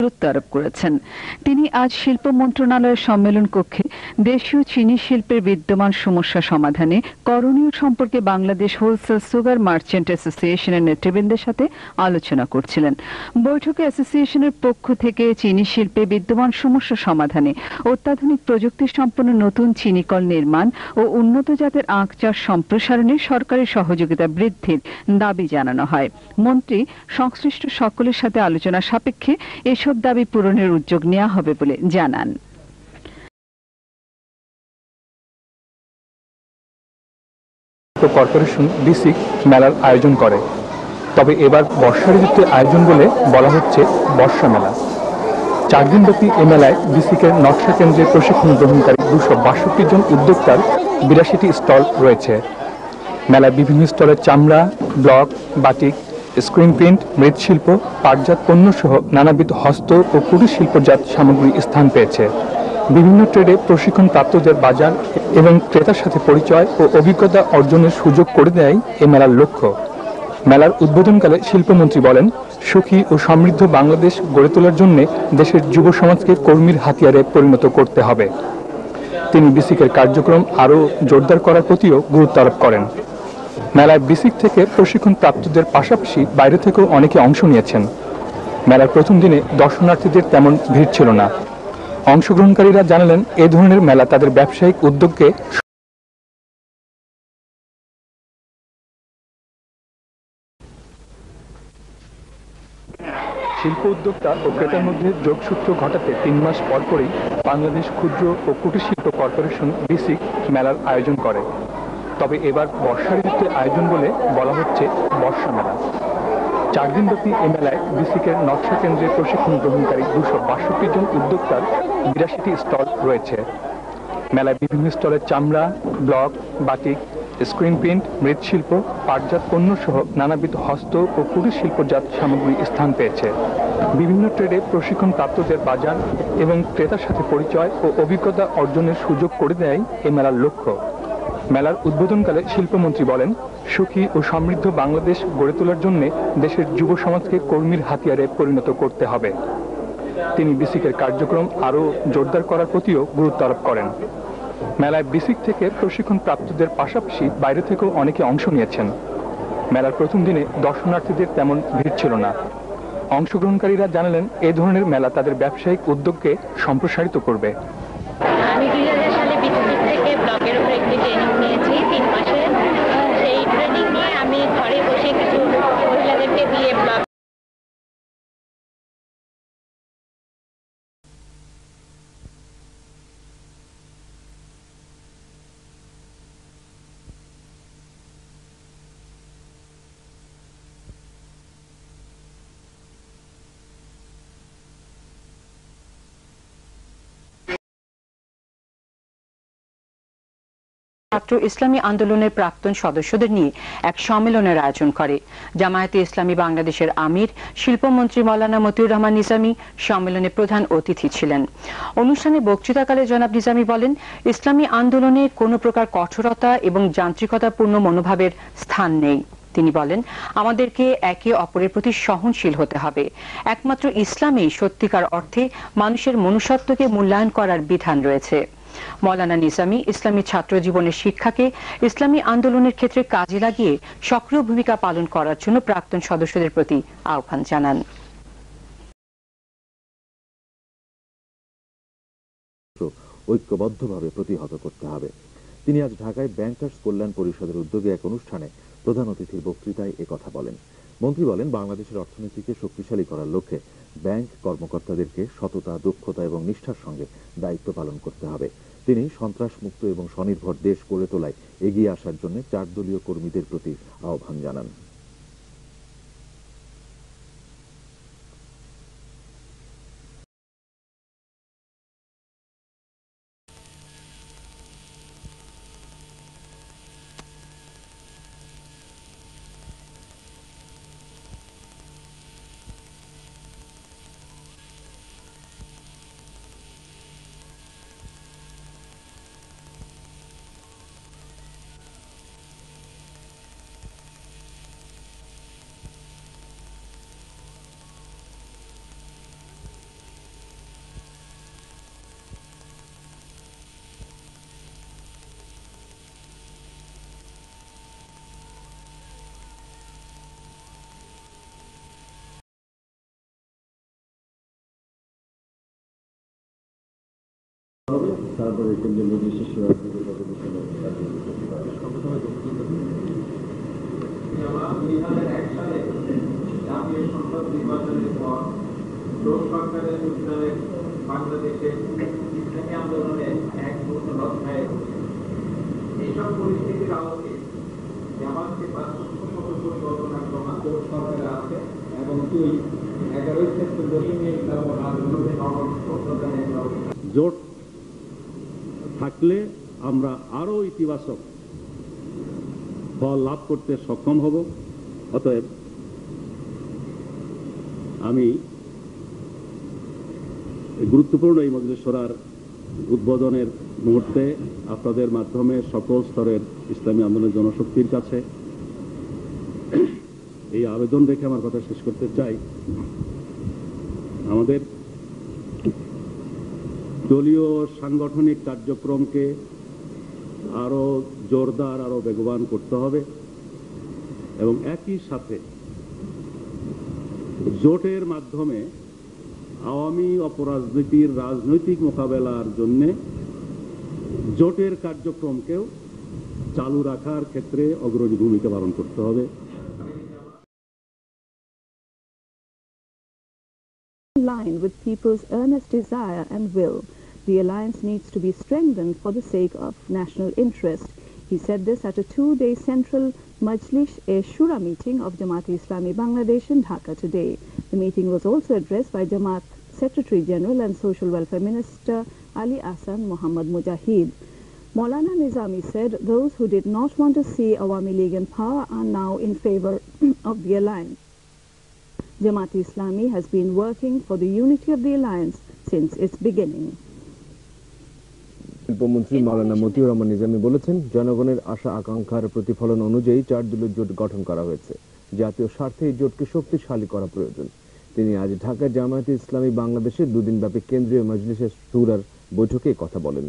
গুরুত্ব আরোপ করেছেন। তিনি আজ শিল্প মন্ত্রণালয়ের সম্মেলন কক্ষে দেশীয় চিনি শিল্পের বিদ্যমান সমস্যা সমাধানে করণীয় সম্পর্কে বাংলাদেশ হোলসেল সুগার মার্চেন্ট অ্যাসোসিয়েশনের নেতৃবৃন্দের সাথে আলোচনা করছিলেন। বৈঠকে অ্যাসোসিয়েশনের পক্ষ থেকে চিনি শিল্পে বিদ্যমান সমস্যা সমাধানে অত্যাধুনিক প্রযুক্তি সম্পন্ন নতুন চিনিকল নির্মাণ ও উন্নত জাতের আখ চাষ সম্প্রসারণে সরকারি সহযোগিতা বৃদ্ধির দাবি জানানো হয়। মন্ত্রী সংশ্লিষ্ট সকলের সাথে আলোচনা সাপেক্ষে এসব দাবি পূরণের উদ্যোগ নেওয়া হবে বলে জানান। কর্পোরেশন বিসিক মেলার আয়োজন করে, তবে এবার বর্ষা ঋতুতে আয়োজন বলে বলা হচ্ছে বর্ষা মেলা। 4 দিনব্যাপী এ মেলায় বিসিকের নকশা কেন্দ্রে প্রশিক্ষণ গ্রহণকারী 262 জন উদ্যোক্তার 82টি স্টল রয়েছে। মেলায় বিভিন্ন স্তরের চামড়া, ব্লক, বাটিক, স্ক্রিন প্রিন্ট, মৃৎশিল্প, পাটজাত পণ্য সহ নানাবিধ হস্ত ও কুটির শিল্পজাত সামগ্রী স্থান পেয়েছে। বিভিন্ন ট্রেডে প্রশিক্ষণ প্রাপ্তদের বাজার এবং ক্রেতার সাথে পরিচয় ও অভিজ্ঞতা অর্জনের সুযোগ করে দেয় এ মেলার লক্ষ্য। মেলার উদ্বোধনকালে শিল্পমন্ত্রী বলেন, সুখী ও সমৃদ্ধ বাংলাদেশ গড়ে তোলার জন্য দেশের যুব সমাজকে কর্মীর হাতিয়ারে পরিণত করতে হবে। তিনি বিসিকের কার্যক্রম আরও জোরদার করার প্রতিও গুরুত্ব আরোপ করেন। মেলায় বিসিক থেকে প্রশিক্ষণ প্রাপ্তদের পাশাপাশি বাইরে থেকেও অনেকে অংশ নিয়েছেন। মেলার প্রথম দিনে দর্শনার্থীদের তেমন ভিড় ছিল না। অংশগ্রহণকারীরা জানালেন, এ ধরনের মেলা তাদের ব্যবসায়িক উদ্যোগকে শিল্প উদ্যোক্তা ও ক্রেতার মধ্যে যোগসূত্র ঘটাতে 3 মাস পরপরই বাংলাদেশ ক্ষুদ্র ও কুটির শিল্প কর্পোরেশন বিসিক মেলার আয়োজন করে। তবে এবার বর্ষা ঋতুতে আয়োজন বলে বলা হচ্ছে বর্ষা মেলা। 4 দিনব্যাপী এ মেলায় বিসিকের নকশা কেন্দ্রে প্রশিক্ষণ গ্রহণকারী 262 জন উদ্যোক্তার 82টি স্টল রয়েছে। মেলায় বিভিন্ন স্তরের চামড়া, ব্লক, বাটিক, স্ক্রিন প্রিন্ট, মৃৎশিল্প, পাটজাত পণ্য সহ নানাবিধ হস্ত ও কুটির শিল্পজাত সামগ্রী স্থান পেয়েছে। বিভিন্ন ট্রেডে প্রশিক্ষণ প্রাপ্তদের বাজার এবং ক্রেতার সাথে পরিচয় ও অভিজ্ঞতা অর্জনের সুযোগ করে দেয় এ মেলার লক্ষ্য। মেলার উদ্বোধনকালে শিল্পমন্ত্রী বলেন, সুখী ও সমৃদ্ধ বাংলাদেশ গড়ে তোলার জন্য দেশের যুব সমাজকে কর্মীর হাতিয়ারে পরিণত করতে হবে। তিনি বিসিকের কার্যক্রম আরও জোরদার করার প্রতিও গুরুত্ব আরোপ করেন। মেলায় বিসিক থেকে প্রশিক্ষণ প্রাপ্তদের পাশাপাশি বাইরে থেকেও অনেকে অংশ নিয়েছেন। মেলার প্রথম দিনে দর্শনার্থীদের তেমন ভিড় ছিল না। অংশগ্রহণকারীরা জানালেন, এ ধরনের মেলা তাদের ব্যবসায়িক উদ্যোগকে সম্প্রসারিত করবে। আমি 2000 সালে বিসিক থেকে ব্লগের উপর একটি ট্রেনিং নিয়েছি 3 মাসের। সেই ট্রেনিং নিয়ে আমি ঘরে বসে কিছু মহিলাদেরকে দিয়ে ব্লগ ছাত্র ইসলামী আন্দোলনের প্রাক্তন সদস্যদের নিয়ে এক সম্মেলনের আয়োজন করে। জামায়াতে ইসলামী বাংলাদেশের আমির শিল্পমন্ত্রী মাওলানা মতিউর রহমান নিজামী সম্মেলনে প্রধান অতিথি ছিলেন। অনুষ্ঠানে বক্তৃতাকালে জনাব নিজামী বলেন, ইসলামী আন্দোলনে কোনো প্রকার কঠোরতা এবং যান্ত্রিকতাপূর্ণ মনোভাবের স্থান নেই। তিনি বলেন, আমাদেরকে একে অপরের প্রতি সহনশীল হতে হবে। একমাত্র ইসলামেই সত্যিকার অর্থে মানুষের মনুষ্যত্বকে মূল্যায়ন করার বিধান রয়েছে। মাওলানা নিজামী ইসলামী ছাত্র জীবনের শিক্ষাকে ইসলামী আন্দোলনের ক্ষেত্রে কাজে লাগিয়ে সক্রিয় ভূমিকা পালন করার জন্য প্রাক্তন সদস্যদের প্রতি আহ্বান জানান। ঐক্যবদ্ধভাবে প্রতিহত করতে হবে। তিনি আজ ঢাকায় ব্যাংকার্স কল্যাণ পরিষদের উদ্যোগে এক অনুষ্ঠানে প্রধান অতিথির বক্তৃতায় একথা বলেন। মন্ত্রী বলেন, বাংলাদেশের অর্থনীতিকে শক্তিশালী করার লক্ষ্যে ব্যাংক কর্মকর্তাদেরকে সততা, দক্ষতা এবং নিষ্ঠার সঙ্গে দায়িত্ব পালন করতে হবে। তিনি সন্ত্রাসমুক্ত এবং স্বনির্ভর দেশ গড়ে তোলায় এগিয়ে আসার জন্য 4 দলীয় কর্মীদের প্রতি আহ্বান জানান। তারপরে কেন্দ্রীয় মজলিসের সূরা জাতীয় সংসদ নির্বাচনের পর সরকারের উত্তরে বাংলাদেশের ইসলামী আন্দোলনে এক নতুন অধ্যায় এইসব পরিস্থিতির আলোকে জামাতকে ৫০০ সদস্য গঠনের প্রমাণ সরকারে আছে এবং 11 সেপ্টেম্বর জোট থাকলে আমরা আরো ইতিবাচক ফল লাভ করতে সক্ষম হব। অতএব আমি গুরুত্বপূর্ণ এই মজলিস শূরার উদ্বোধনের মুহূর্তে আপনাদের মাধ্যমে সকল স্তরের ইসলামী আন্দোলনের জনশক্তির কাছে এই আবেদন রেখে আমার কথা শেষ করতে চাই। আমাদের দলীয় সাংগঠনিক কার্যক্রমকে আরো জোরদার, আরো বেগবান করতে হবে এবং একই সাথে জোটের মাধ্যমে আওয়ামী অপরাজনীতির রাজনৈতিক মোকাবেলার জন্য জোটের কার্যক্রমকেও চালু রাখার ক্ষেত্রে অগ্রণী ভূমিকা পালন করতে হবে। In line with people's earnest desire and will, the alliance needs to be strengthened for the sake of national interest. He said this at a two-day central Majlis-e-Shura meeting of Jamaat-e-Islami Bangladesh in Dhaka today. The meeting was also addressed by Jamaat Secretary General and Social Welfare Minister Ali Ahsan Muhammad Mujahid. Maulana Nizami said those who did not want to see Awami League in power are now in favor of the alliance. Jamaat-e-Islami has been working for the unity of the alliance since its beginning. শিল্পমন্ত্রী মাওলানা মতিউর রহমান নিজামী বলেছেন, জনগণের আশা আকাঙ্ক্ষার প্রতিফলন অনুযায়ী 4 দলীয় জোট গঠন করা হয়েছে। জাতীয় স্বার্থে এই জোটকে শক্তিশালী করা প্রয়োজন। তিনি আজ ঢাকায় জামায়াতে ইসলামী বাংলাদেশের 2 দিনব্যাপী কেন্দ্রীয় মজলিসের শুরার বৈঠকে কথা বলেন।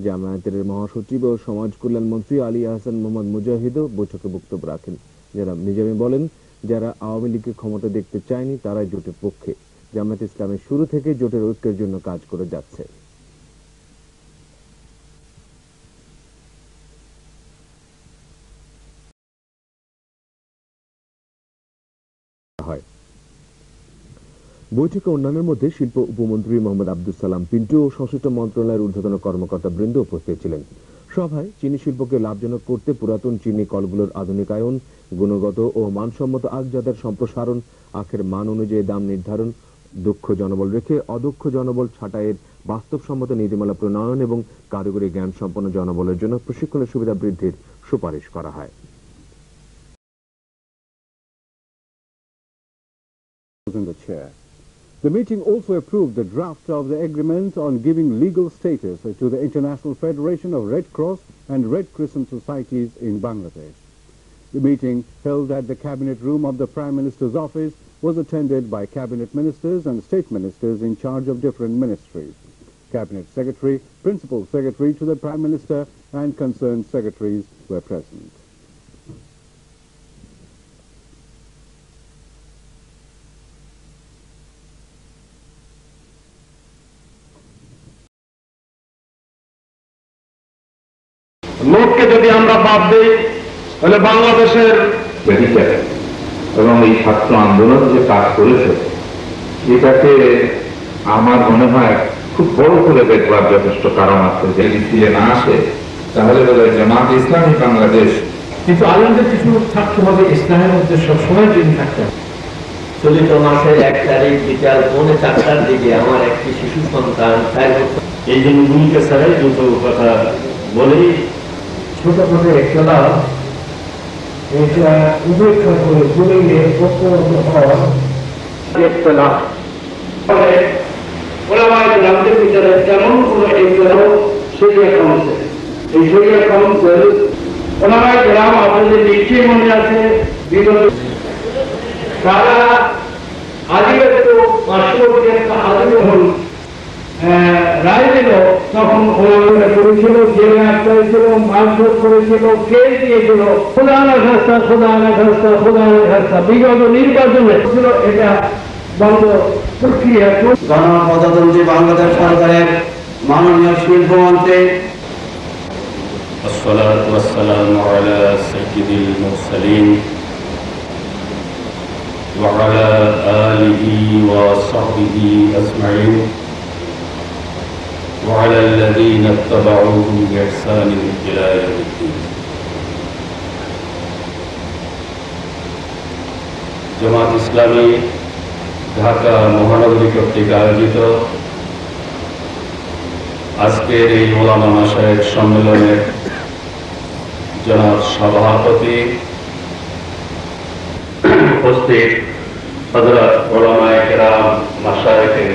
জামায়াতের মহাসচিব ও সমাজ কল্যাণ মন্ত্রী আলী আহসান মোহাম্মদ মুজাহিদও বৈঠকে বক্তব্য রাখেন। যারা নিজামী বলেন, যারা আওয়ামী লীগকে ক্ষমতা দেখতে চায়নি তারাই জোটের পক্ষে। জামায়াতে ইসলামী শুরু থেকে জোটের ঐক্যের জন্য কাজ করে যাচ্ছে। বৈঠকে অন্যান্যের মধ্যে শিল্প উপমন্ত্রী মোহাম্মদ আব্দুল সালাম পিন্টু ও সংশ্লিষ্ট মন্ত্রণালয়ের ঊর্ধ্বতন কর্মকর্তা বৃন্দ উপস্থিত ছিলেন। সভায় চিনি শিল্পকে লাভজনক করতে পুরাতন চিনি কলগুলোর আধুনিকায়ন, গুণগত ও মানসম্মত আখজাতের সম্প্রসারণ, আখের মান অনুযায়ী দাম নির্ধারণ, দক্ষ জনবল রেখে অদক্ষ জনবল ছাঁটাইয়ের বাস্তবসম্মত নীতিমালা প্রণয়ন এবং কারিগরি জ্ঞান সম্পন্ন জনবলের জন্য প্রশিক্ষণের সুবিধা বৃদ্ধির সুপারিশ করা হয়। The meeting also approved the draft of the agreement on giving legal status to the International Federation of Red Cross and Red Crescent Societies in Bangladesh. The meeting, held at the Cabinet Room of the Prime Minister's office, was attended by Cabinet Ministers and State Ministers in charge of different ministries. Cabinet Secretary, Principal Secretary to the Prime Minister and concerned secretaries were present. লোককে যদি আমরা বাদ দিই তাহলে বাংলাদেশের এবং এই ছাত্র আন্দোলন যে কাজ করেছে এটাকে আমার মনে হয় খুব বড় করে দেখবার যথেষ্ট কারণ আছে। যদি ফিরে না আসে তাহলে বলে জামাত ইসলামী বাংলাদেশ, কিন্তু আলেমদের কিছু থাকতে হবে, ইসলামের মধ্যে সবসময় যদি থাকতে হবে। চলিত মাসের 1 তারিখ বিকাল 4:45টার দিকে আমার একটি শিশু সন্তান, এই জন্য ভূমিকা ছাড়াই দুটো কথা বলেই ছোট ছোট একতলা এটা উপেক্ষা করে ভুলে গিয়ে গ্রামদের ভিতরে তেমন কোন একতলাও শরিয়া কাউন্সিল, এই শরিয়া কাউন্সিল ওনারা গ্রাম আপনাদের নিশ্চয়ই মনে আছে বিগত তারা আদিবাসী পার্শ্ববর্তী একটা আদিবাসী রায় দিল, তখন ওরা করেছিল, জেলে আটকা হয়েছিল, মারধর করেছিল, কেস দিয়েছিল, খোদানা খাস্তা খোদানা খাস্তা খোদানা খাস্তা। বিগত নির্বাচনে ছিল এটা বন্ধ প্রক্রিয়া। গণপ্রজাতন্ত্রী বাংলাদেশ সরকারের মাননীয় শিল্পমন্ত্রী والصلاة والسلام على سيد المرسلين وعلى آله وصحبه أجمعين وعلى الذين اتبعوهم بإحسان إلى يوم الدين জামাত ইসলামী ঢাকা মহানগরী কর্তৃক আয়োজিত আজকের এই ওলামা মাশায়েখ সম্মেলনের জনাব সভাপতি উপস্থিত হযরত উলামায়ে কেরাম মাশায়েখে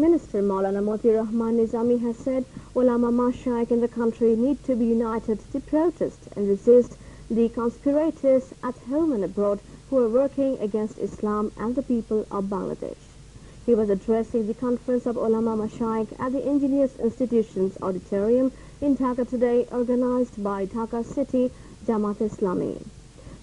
Minister Maulana Motiur Rahman Nizami has said ulama mashaikh in the country need to be united to protest and resist the conspirators at home and abroad who are working against Islam and the people of Bangladesh. He was addressing the conference of ulama mashaikh at the Engineers Institution's auditorium in Dhaka today, organized by Dhaka City Jamaat Islami.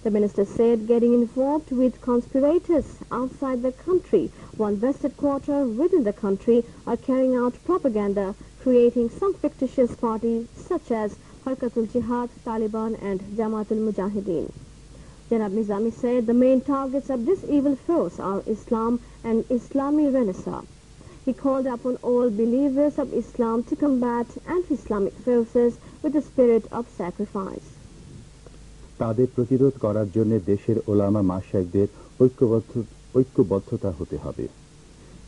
The minister said getting involved with conspirators outside the country, one vested quarter within the country, are carrying out propaganda, creating some fictitious parties such as Harkatul Jihad, Taliban and Jamaatul Mujahideen. Janab Nizami said the main targets of this evil force are Islam and Islami Renaissance. He called upon all believers of Islam to combat anti-Islamic forces with the spirit of sacrifice. তাদের প্রতিরোধ করার জন্য দেশের ওলামা মাশায়েখদের ঐক্যবদ্ধতা হতে হবে।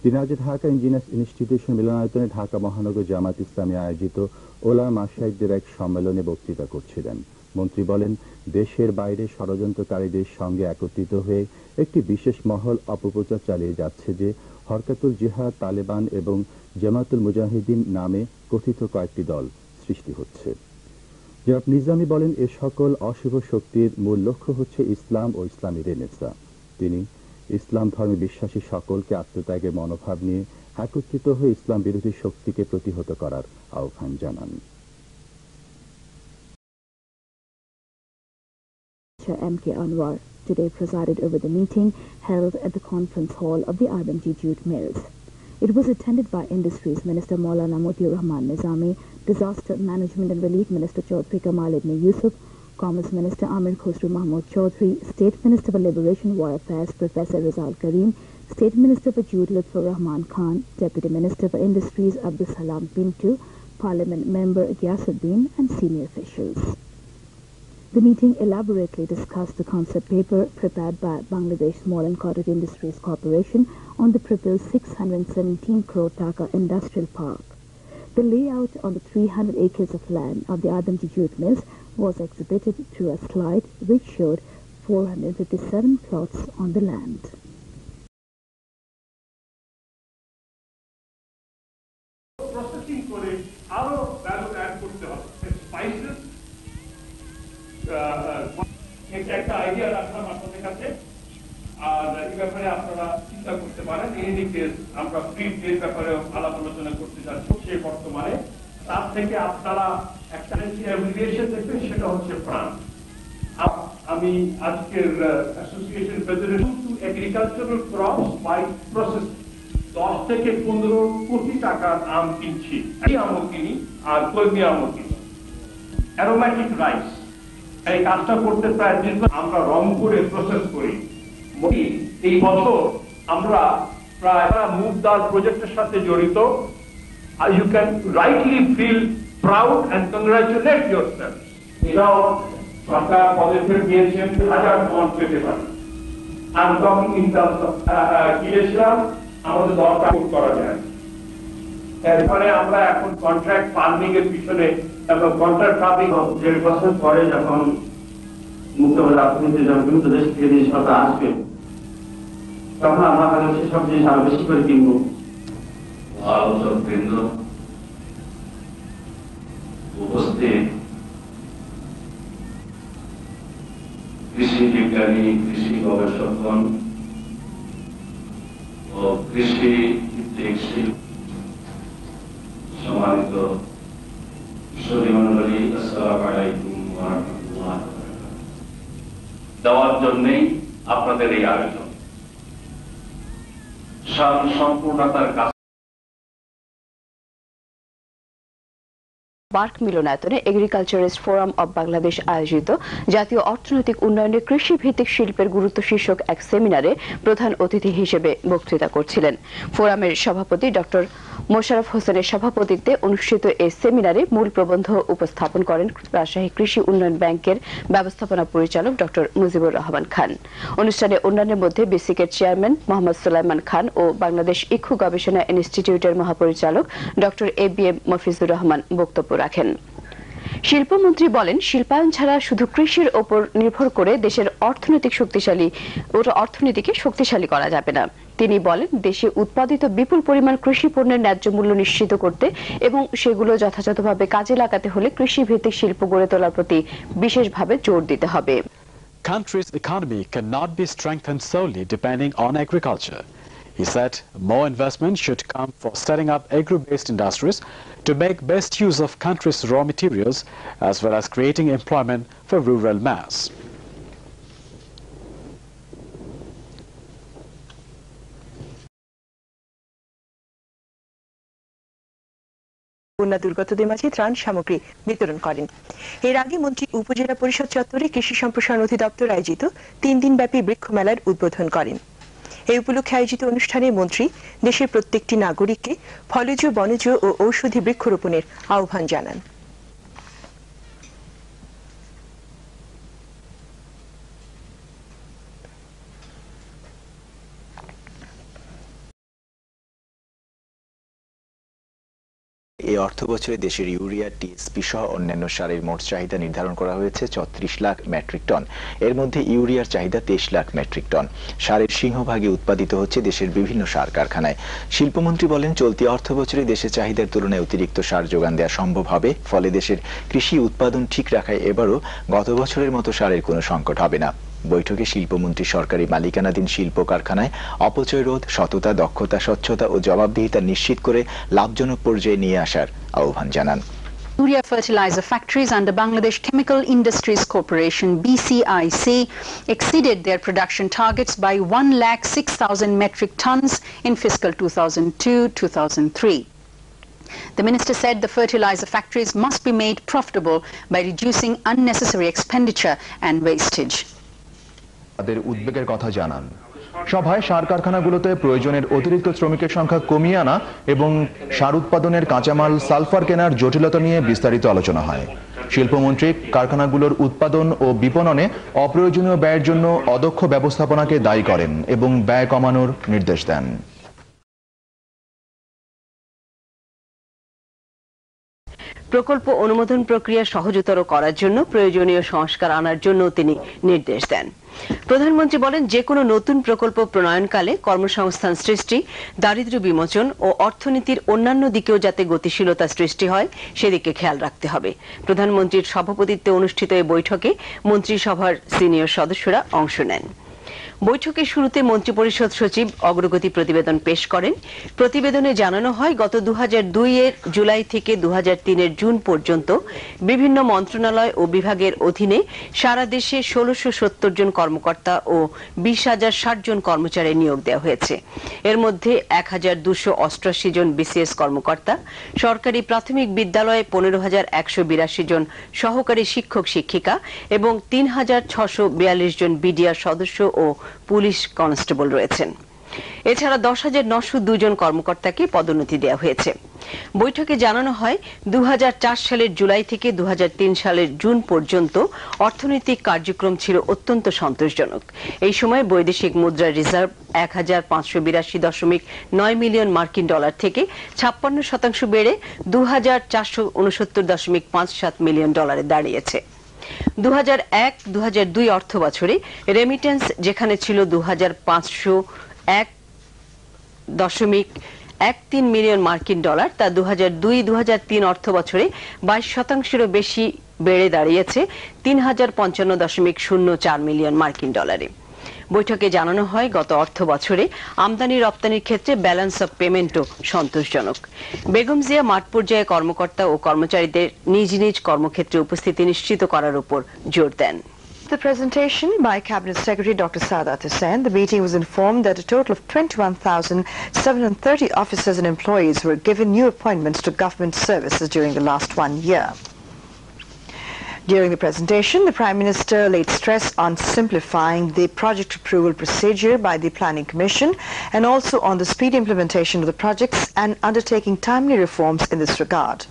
তিনি আজ ঢাকা ইঞ্জিনিয়ার্স ইনস্টিটিউশন মিলনায়তনে ঢাকা মহানগর জামাত ইসলামী আয়োজিত ওলামা মাশায়েখদের এক সম্মেলনে বক্তৃতা করছিলেন। মন্ত্রী বলেন, দেশের বাইরে ষড়যন্ত্রকারীদের সঙ্গে একত্রিত হয়ে একটি বিশেষ মহল অপপ্রচার চালিয়ে যাচ্ছে যে হরকাতুল জিহাদ, তালেবান এবং জামাতুল মুজাহিদিন নামে কথিত কয়েকটি দল সৃষ্টি হচ্ছে। জনাব নিজামী বলেন, এ সকল অশুভ শক্তির মূল লক্ষ্য হচ্ছে ইসলাম ও ইসলামী রেনেসাঁ। তিনি ইসলাম ধর্মে বিশ্বাসী সকলকে আত্মত্যাগের মনোভাব নিয়ে একত্রিত হয়ে ইসলাম বিরোধী শক্তিকে প্রতিহত করার আহ্বান জানান। M.K. Anwar today presided over the meeting held at the conference hall of the RMT Jute Mills. It was attended by Industries Minister Maulana Motiur Rahman Nizami, Disaster Management and Relief Minister Chaudhry Kamal Ibn Yusuf, Commerce Minister Amir Khosru Mahmood Chaudhry, State Minister for Liberation War Affairs Professor Rizal Karim, State Minister for Jute Lutfur Rahman Khan, Deputy Minister for Industries Abdul Salam Pintu, Parliament Member Ghyasuddin and senior officials. The meeting elaborately discussed the concept paper prepared by Bangladesh Small and Cottage Industries Corporation on the proposed 617 crore Dhaka Industrial Park. The layout on the 300 acres of land of the RMT Jute Mills was exhibited through a slide which showed 457 plots on the land. Processing করে আরো value add করতে হবে। Spices একটা idea রাখলাম আপনাদের কাছে, আর এই ব্যাপারে আপনারা চিন্তা করতে পারেন। এই দিকে আমরা ফিড এর ব্যাপারে আলাপ আলোচনা করতে যাচ্ছি। সে বর্তমানে তার থেকে আপনারা একটা অ্যাপ্লিকেশন দেখবেন, সেটা হচ্ছে প্রাণ। আমি আজকের association president to agricultural crops by process 10 থেকে 15 কোটি টাকার আম কিনছি, এই আমও কিনি আর কলমি আমও কিনি। অ্যারোম্যাটিক রাইস এই কাজটা করতে প্রায় আমরা রংপুরে প্রসেস করি। এই বছর আমরা প্রায় মুগ ডাল প্রজেক্টের সাথে জড়িত। You can rightly feel proud and congratulate yourself. এরাও সরকার পদক্ষেপ নিয়েছেন 1000 টন পেতে পারে। আমি তখন কিনেছিলাম, আমাদের দরকার করা যায়। এরপরে আমরা এখন কন্ট্রাক্ট ফার্মিং এর পিছনে এবং কন্ট্রাক্ট ফার্মিং 1.5 বছর পরে যখন মুক্তবাজার অর্থনীতি যখন বিভিন্ন দেশ থেকে জিনিসপত্র আসবে, তখন আমরা হয়তো সেসব জিনিস আরো বেশি করে কিনবো। আলোচক বৃন্দ, উপস্থিত কৃষি বিজ্ঞানী, কৃষি গবেষকগণ ও কৃষি ভিত্তিক সম্মানিত সুধী মণ্ডলী, আসসালামু আলাইকুম ওয়া রাহমাতুল্লাহি ওয়া বারাকাতুহু। দেওয়ার জন্যই আপনাদের এই আয়োজন। সম্পূর্ণতার কাজ পার্ক মিলনায়তনে এগ্রিকালচারিস্ট ফোরাম অব বাংলাদেশ আয়োজিত জাতীয় অর্থনৈতিক উন্নয়নে কৃষি ভিত্তিক শিল্পের গুরুত্ব শীর্ষক এক সেমিনারে প্রধান অতিথি হিসেবে বক্তৃতা করছিলেন। ফোরামের সভাপতি ডক্টর মোশাররফ হোসেনের সভাপতিত্বে অনুষ্ঠিত এই সেমিনারে মূল প্রবন্ধ উপস্থাপন করেন রাজশাহী কৃষি উন্নয়ন ব্যাংকের ব্যবস্থাপনা পরিচালক ডক্টর মুজিবুর রহমান খান। অনুষ্ঠানে অন্যান্যের মধ্যে বিসিকের চেয়ারম্যান মোহাম্মদ সুলাইমান খান ও বাংলাদেশ ইক্ষু গবেষণা ইনস্টিটিউটের মহাপরিচালক ডক্টর এবিএম মফিজুর রহমান বক্তব্য রাখেন। শিল্পমন্ত্রী বলেন, শিল্পায়ন ছাড়া শুধু কৃষির ওপর নির্ভর করে দেশের অর্থনীতিকে শক্তিশালী করা যাবে না। তিনি বলেন, দেশে উৎপাদিত বিপুল পরিমাণ কৃষি পণ্যের ন্যায্য মূল্য নিশ্চিত করতে এবং সেগুলো যথাযথভাবে কাজে লাগাতে হলে কৃষি ভিত্তিক শিল্প গড়ে তোলার প্রতি বিশেষভাবে জোর দিতে হবে। Country's economy cannot be strengthened solely depending on agriculture. He said more investment should come for setting up agro-based industries to make best use of country's raw materials as well as creating employment for rural mass. বন্যা দুর্গতদের মাঝে ত্রাণ সামগ্রী বিতরণ করেন। এর আগে মন্ত্রী উপজেলা পরিষদ চত্বরে কৃষি সম্প্রসারণ অধিদপ্তর আয়োজিত 3 দিনব্যাপী বৃক্ষ মেলার উদ্বোধন করেন। এই উপলক্ষে আয়োজিত অনুষ্ঠানে মন্ত্রী দেশের প্রত্যেকটি নাগরিককে ফলজ, বনজ ও ঔষধি বৃক্ষরোপণের আহ্বান জানান। এই অর্থবছরে দেশের ইউরিয়া, টিএসপি সহ অন্যান্য সারের মোট চাহিদা নির্ধারণ করা হয়েছে 34 লাখ মেট্রিক টন। এর মধ্যে ইউরিয়ার চাহিদা 23 লাখ মেট্রিক টন। সারের সিংহভাগই উৎপাদিত হচ্ছে দেশের বিভিন্ন সার কারখানায়। শিল্পমন্ত্রী বলেন, চলতি অর্থবছরে দেশের চাহিদার তুলনায় অতিরিক্ত সার যোগান দেওয়া সম্ভব হবে। ফলে দেশের কৃষি উৎপাদন ঠিক রাখায় এবারও গত বছরের মতো সারের কোনো সংকট হবে না। বৈঠকে শিল্পমন্ত্রী সরকারি মালিকানাধীন শিল্প কারখানায় অপচয় রোধ, সততা, দক্ষতা, স্বচ্ছতা ও জবাবদিহিতা নিশ্চিত করে লাভজনক পর্যায়ে নিয়ে আসার আহ্বান জানান। Urea fertilizer factories under Bangladesh Chemical Industries Corporation BCIC exceeded their production targets by 106,000 metric tons in fiscal 2002-2003. The minister said the fertilizer factories must be made profitable by reducing unnecessary expenditure and wastage. তাদের উদ্বেগের কথা জানান। সভায় সার কারখানাগুলোতে প্রয়োজনের অতিরিক্ত শ্রমিকের সংখ্যা কমিয়ে আনা এবং সার উৎপাদনের কাঁচামাল সালফার কেনার জটিলতা নিয়ে বিস্তারিত আলোচনা হয়। শিল্পমন্ত্রী কারখানাগুলোর উৎপাদন ও বিপণনে অপ্রয়োজনীয় ব্যয়ের জন্য অদক্ষ ব্যবস্থাপনাকে দায়ী করেন এবং ব্যয় কমানোর নির্দেশ দেন। প্রকল্প অনুমোদন প্রক্রিয়া সহজতর করার জন্য প্রয়োজনীয় সংস্কার আনার জন্য তিনি নির্দেশ দেন। প্রধানমন্ত্রী বলেন, যে কোনো নতুন প্রকল্প প্রণয়নকালে কর্মসংস্থান সৃষ্টি, দারিদ্র্য বিমোচন ও অর্থনীতির অন্যান্য দিকেও যাতে গতিশীলতা সৃষ্টি হয় সেদিকে খেয়াল রাখতে হবে। প্রধানমন্ত্রীর সভাপতিত্বে অনুষ্ঠিত এই বৈঠকে মন্ত্রিসভার সিনিয়র সদস্যরা অংশ নেন। বৈঠকের শুরুতে মন্ত্রিপরিষদ সচিব অগ্রগতি প্রতিবেদন পেশ করেন। প্রতিবেদনে জানানো হয়, গত 2002-এর জুলাই থেকে 2003-এর জুন পর্যন্ত বিভিন্ন মন্ত্রণালয় ও বিভাগের অধীনে সারা দেশে 1670 জন কর্মকর্তা ও 20,060 জন কর্মচারী নিয়োগ দেওয়া হয়েছে। এর মধ্যে 1288 জন বিসিএস কর্মকর্তা, সরকারি প্রাথমিক বিদ্যালয়ে 15,182 জন সহকারী শিক্ষক শিক্ষিকা এবং 3,642 জন বিডিআর সদস্য ও পুলিশ কনস্টেবল রয়েছেন। এছাড়া 10,902 জন কর্মকর্তাকে পদোন্নতি দেওয়া হয়েছে। বৈঠকে জানানো হয়, 2004 সালের জুলাই থেকে 2003 সালের জুন পর্যন্ত অর্থনৈতিক কার্যক্রম ছিল অত্যন্ত সন্তোষজনক। এই সময় বৈদেশিক মুদ্রা রিজার্ভ 1,582.9 মিলিয়ন মার্কিন ডলার থেকে 56% বেড়ে 2,469.57 মিলিয়ন ডলারে দাঁড়িয়েছে। 2001-2002 অর্থ বছরে রেমিটেন্স যেখানে ছিল 2,501.13 মিলিয়ন মার্কিন ডলার, তা 2002-2003 অর্থ বছরে 22%-এরও বেশি বেড়ে দাঁড়িয়েছে 3,055.04 মিলিয়ন মার্কিন ডলারে। বৈঠকে জানানো হয়, গত অর্থ বছরে আমদানি রপ্তানির ক্ষেত্রে ব্যালেন্স অব পেমেন্টও সন্তোষজনক। বেগম জিয়া মাঠ পর্যায়ে কর্মকর্তা ও কর্মচারীদের নিজ নিজ কর্মক্ষেত্রে উপস্থিতি নিশ্চিত করার উপর জোর দেন। The presentation by Cabinet Secretary Dr. Saadat Hussain, the meeting was informed that a total of 21,730 officers and employees were given new appointments to government services during the last 1 year. During the presentation, the Prime Minister laid stress on simplifying the project approval procedure by the Planning Commission and also on the speedy implementation of the projects and undertaking timely reforms in this regard.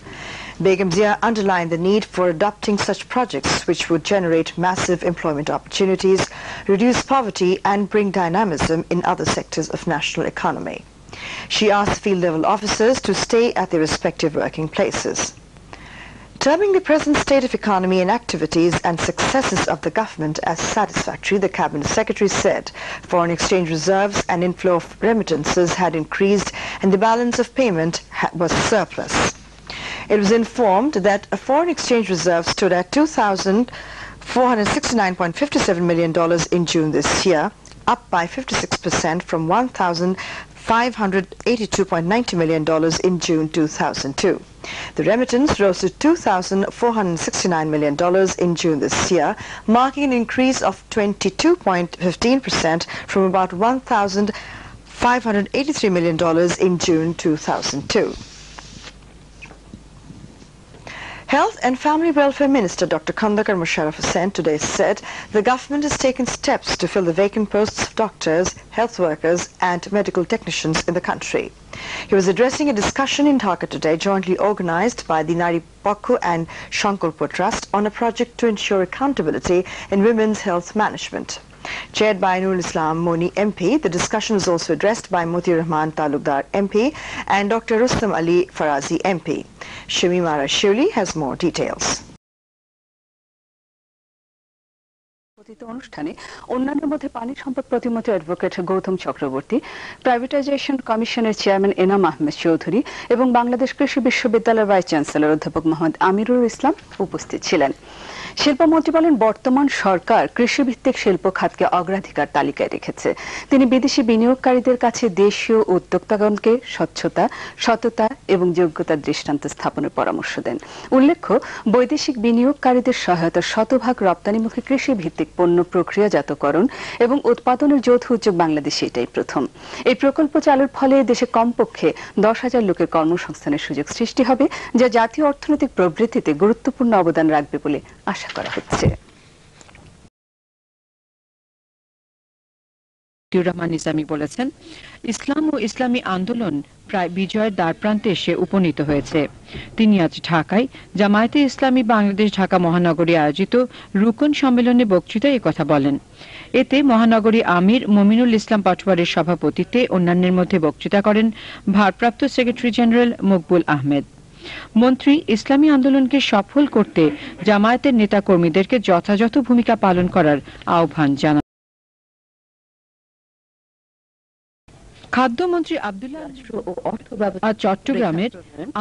Begum Zia underlined the need for adopting such projects which would generate massive employment opportunities, reduce poverty and bring dynamism in other sectors of national economy. She asked field-level officers to stay at their respective working places. Terming the present state of economy and activities and successes of the government as satisfactory, the Cabinet Secretary said foreign exchange reserves and inflow of remittances had increased and the balance of payment was surplus. It was informed that a foreign exchange reserve stood at $2,469.57 million in June this year, up by 56% from $1,582.90 million in June 2002. The remittance rose to $2,469 million in June this year, marking an increase of 22.15% from about $1,583 million in June 2002. Health and Family Welfare Minister Dr. Khandakar Musharraf Hussain today said the government has taken steps to fill the vacant posts of doctors, health workers and medical technicians in the country. He was addressing a discussion in Dhaka today jointly organized by the Nari Pakku and Shankolpur Trust on a project to ensure accountability in women's health management. Chaired by Nurul Islam Moni MP, the discussion was also addressed by Motiur Rahman Talukdar MP and Dr. Rustam Ali Farazi MP. Shamimara Shivli has more details. অনুষ্ঠানে অন্যান্য মধ্যে পানি সম্পদ প্রতিমন্ত্রী advocate Gautam Chakraborty, privatisation কমিশনের chairman Enam Ahmed Chowdhury এবং বাংলাদেশ কৃষি বিশ্ববিদ্যালয়ের ভাইস চ্যান্সেলর অধ্যাপক মোহাম্মদ আমিরুল ইসলাম উপস্থিত ছিলেন। শিল্পমন্ত্রী বলেন বর্তমান সরকার কৃষিভিত্তিক শিল্প খাতকে অগ্রাধিকার তালিকায় রেখেছে। তিনি বিদেশি বিনিয়োগকারীদের কাছে দেশীয় উদ্যোক্তাগণকে স্বচ্ছতা, সততা এবং যোগ্যতার দৃষ্টান্ত স্থাপনের পরামর্শ দেন। উল্লেখ্য, বৈদেশিক বিনিয়োগকারীদের সহায়তা শতভাগ রপ্তানিমুখী কৃষি ভিত্তিক পণ্য প্রক্রিয়াজাতকরণ এবং উৎপাদনের যৌথ উদ্যোগ বাংলাদেশে এটাই প্রথম। এই প্রকল্প চালুর ফলে দেশে কমপক্ষে 10,000 লোকের কর্মসংস্থানের সুযোগ সৃষ্টি হবে, যা জাতীয় অর্থনৈতিক প্রবৃদ্ধিতে গুরুত্বপূর্ণ অবদান রাখবে বলে আশা করা হচ্ছে। রহমান নিজামী বলেছেন, ইসলাম ও ইসলামী আন্দোলন প্রায় বিজয়ের দ্বারপ্রান্তে এসে উপনীত হয়েছে। তিনি আজ ঢাকায় জামায়াতে ইসলামী বাংলাদেশ ঢাকা মহানগরী আয়োজিত রুকন সম্মেলনে বক্তৃতায় একথা বলেন। এতে মহানগরী আমির মমিনুল ইসলাম পাটোয়ারির সভাপতিত্বে অন্যান্যের মধ্যে বক্তৃতা করেন ভারপ্রাপ্ত সেক্রেটারি জেনারেল মকবুল আহমেদ। মন্ত্রী ইসলামী আন্দোলনকে সফল করতে জামায়াতের নেতা কর্মীদেরকে যথাযথ ভূমিকা পালন করার আহ্বান জানান। খাদ্যমন্ত্রী আব্দুল্লাহ ও অর্থ ব্যবস্থা চট্টগ্রামের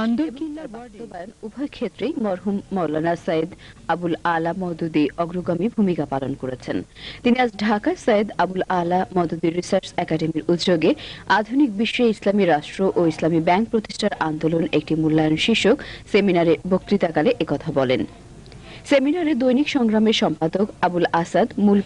আন্দরকিল্লা বাস্তবায়ন উভয় ক্ষেত্রেই মরহুম মাওলানা সৈয়দ আবুল আলা মওদুদী অগ্রগামী ভূমিকা পালন করেছেন। তিনি আজ ঢাকায় সৈয়দ আবুল আলা মওদুদী রিসার্চ একাডেমির উদ্যোগে আধুনিক বিশ্বে ইসলামী রাষ্ট্র ও ইসলামী ব্যাংক প্রতিষ্ঠার আন্দোলন একটি মূল্যায়ন শীর্ষক সেমিনারে বক্তৃতাকালে একথা বলেন। সেমিনারে দৈনিক সংগ্রামের সম্পাদক আবুল আসাদ মূল